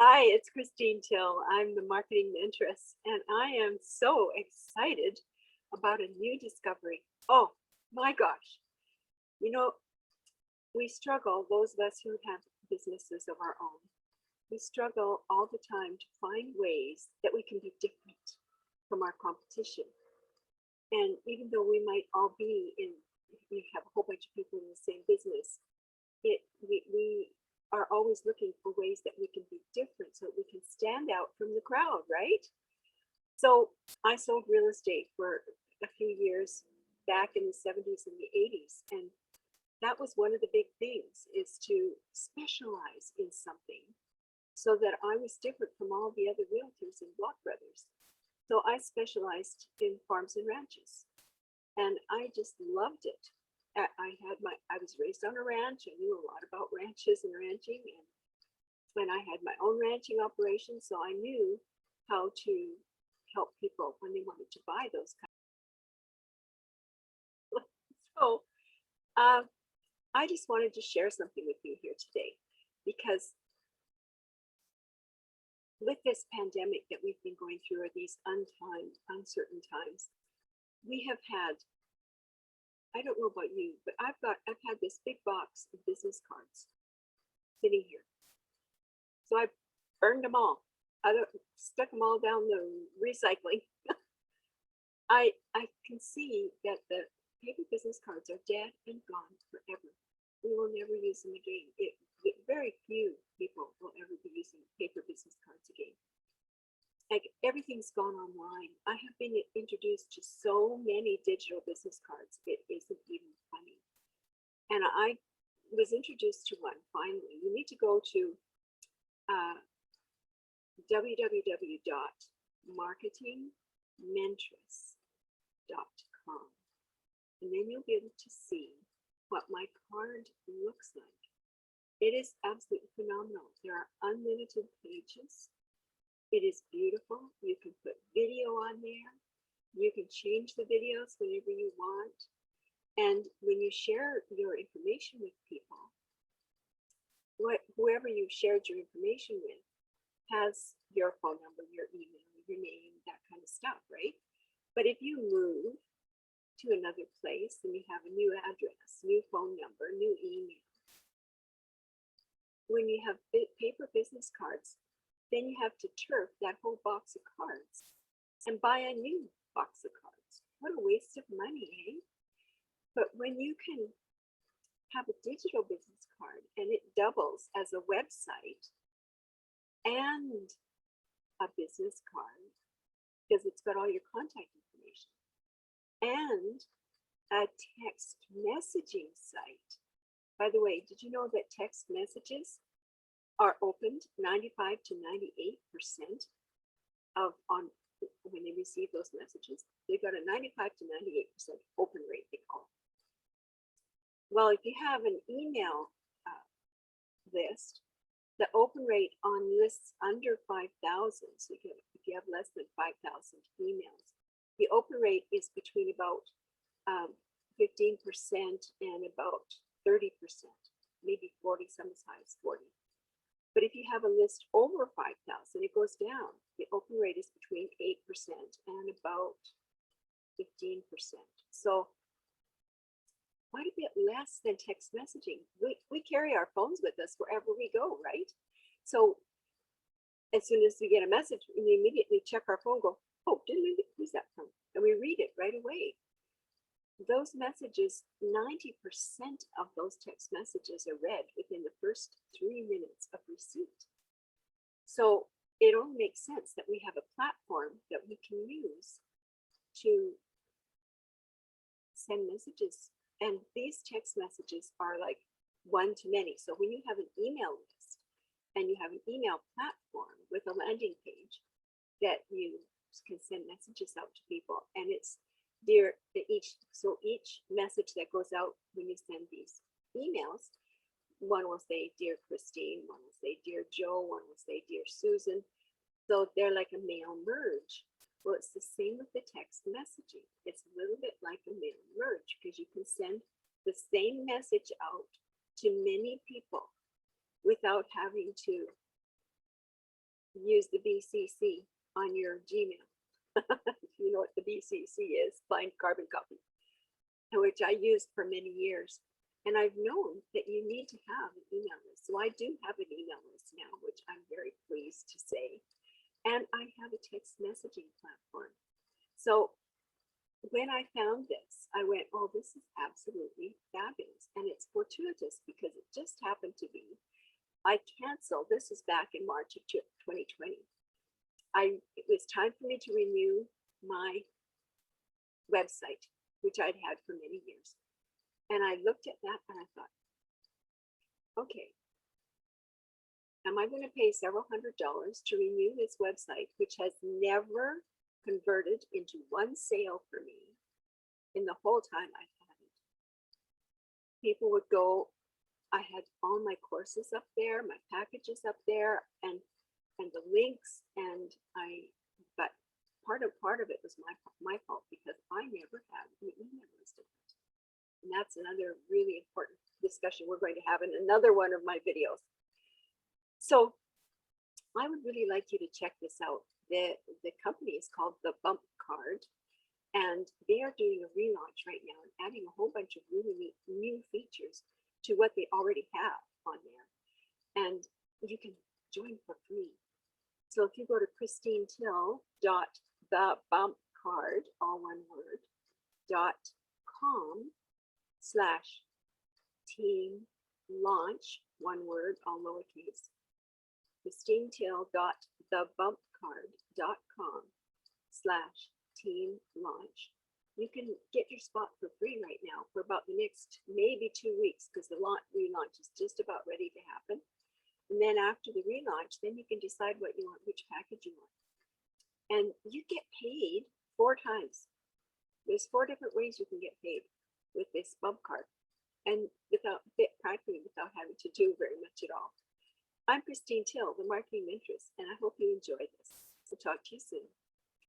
Hi, it's Christine Till. I'm the marketing mentoress, and I am so excited about a new discovery. Oh my gosh. You know, we struggle, those of us who have businesses of our own, we struggle all the time to find ways that we can be different from our competition. And even though we might all be in, we have a whole bunch of people in the same business, we are always looking for ways that we can be different so that we can stand out from the crowd, right? So I sold real estate for a few years back in the 70s and the 80s. And that was one of the big things, is to specialize in something so that I was different from all the other realtors and block brothers. So I specialized in farms and ranches, and I just loved it. I was raised on a ranch. I knew a lot about ranches and ranching, and when I had my own ranching operation, so I knew how to help people when they wanted to buy those kinds. So I just wanted to share something with you here today, because with this pandemic that we've been going through, or these uncertain times, we have had, I don't know about you, but I've had this big box of business cards sitting here. So I burned them all. I stuck them all down the recycling. I can see that the paper business cards are dead and gone forever. We will never use them again. Very few people will ever be using paper business cards again. Like, everything's gone online. I have been introduced to so many digital business cards, it isn't even funny. And I was introduced to one finally. You need to go to www.marketingmentress.com, and then you'll be able to see what my card looks like. It is absolutely phenomenal. There are unlimited pages. It is beautiful. You can put video on there. You can change the videos whenever you want. And when you share your information with people, whoever you shared your information with has your phone number, your email, your name, that kind of stuff, right? But if you move to another place and you have a new address, new phone number, new email, when you have paper business cards, then you have to turf that whole box of cards and buy a new box of cards. What a waste of money, eh? But when you can have a digital business card and it doubles as a website and a business card, because it's got all your contact information, and a text messaging site. By the way, did you know that text messages are opened 95 to 98% when they receive those messages? They've got a 95 to 98% open rate, they call it. Well, if you have an email list, the open rate on lists under 5,000, so if you have less than 5,000 emails, the open rate is between about 15% and about 30%, maybe 40, some as high as 40. But if you have a list over 5,000, it goes down. The open rate is between 8% and about 15%. So quite a bit less than text messaging. We carry our phones with us wherever we go, right? So as soon as we get a message, we immediately check our phone, go, oh, who's that from? And we read it right away. Those messages, 90% of those text messages are read within the first 3 minutes of receipt. So it only makes sense that we have a platform that we can use to send messages. And these text messages are like one to many. So when you have an email list and you have an email platform with a landing page that you can send messages out to people, and it's each message that goes out when you send these emails, one will say, Dear Christine, one will say, Dear Joe, one will say, Dear Susan. So they're like a mail merge. Well, it's the same with the text messaging. It's a little bit like a mail merge, because you can send the same message out to many people without having to use the BCC on your Gmail. If you know what the BCC is, blind carbon copy, which I used for many years. And I've known that you need to have an email list. So I do have an email list now, which I'm very pleased to say. And I have a text messaging platform. So when I found this, I went, oh, this is absolutely fabulous. And it's fortuitous because it just happened to be, I canceled, this is back in March of 2020. It was time for me to renew my website, which I'd had for many years. And I looked at that and I thought, okay, am I going to pay several $100s to renew this website, which has never converted into one sale for me in the whole time I've had it? People would go, I had all my courses up there, my packages up there, and the links, but part of it was my fault because I never had an email list of it. And that's another really important discussion we're going to have in another one of my videos. So I would really like you to check this out. The company is called The Bump Card, and they are doing a relaunch right now and adding a whole bunch of really neat new features to what they already have on there. And you can join for free. So if you go to christinetill.thebumpcard, all one word, .com/team launch, one word, all lowercase, christinetill.thebumpcard.com/team launch. You can get your spot for free right now for about the next maybe 2 weeks because the relaunch is just about ready to happen. And then after the relaunch, then you can decide what you want, which package you want. And you get paid 4 times. There's 4 different ways you can get paid with this bump card, and practically without having to do very much at all. I'm Christine Till, the Marketing Minstress, and I hope you enjoyed this. We'll talk to you soon.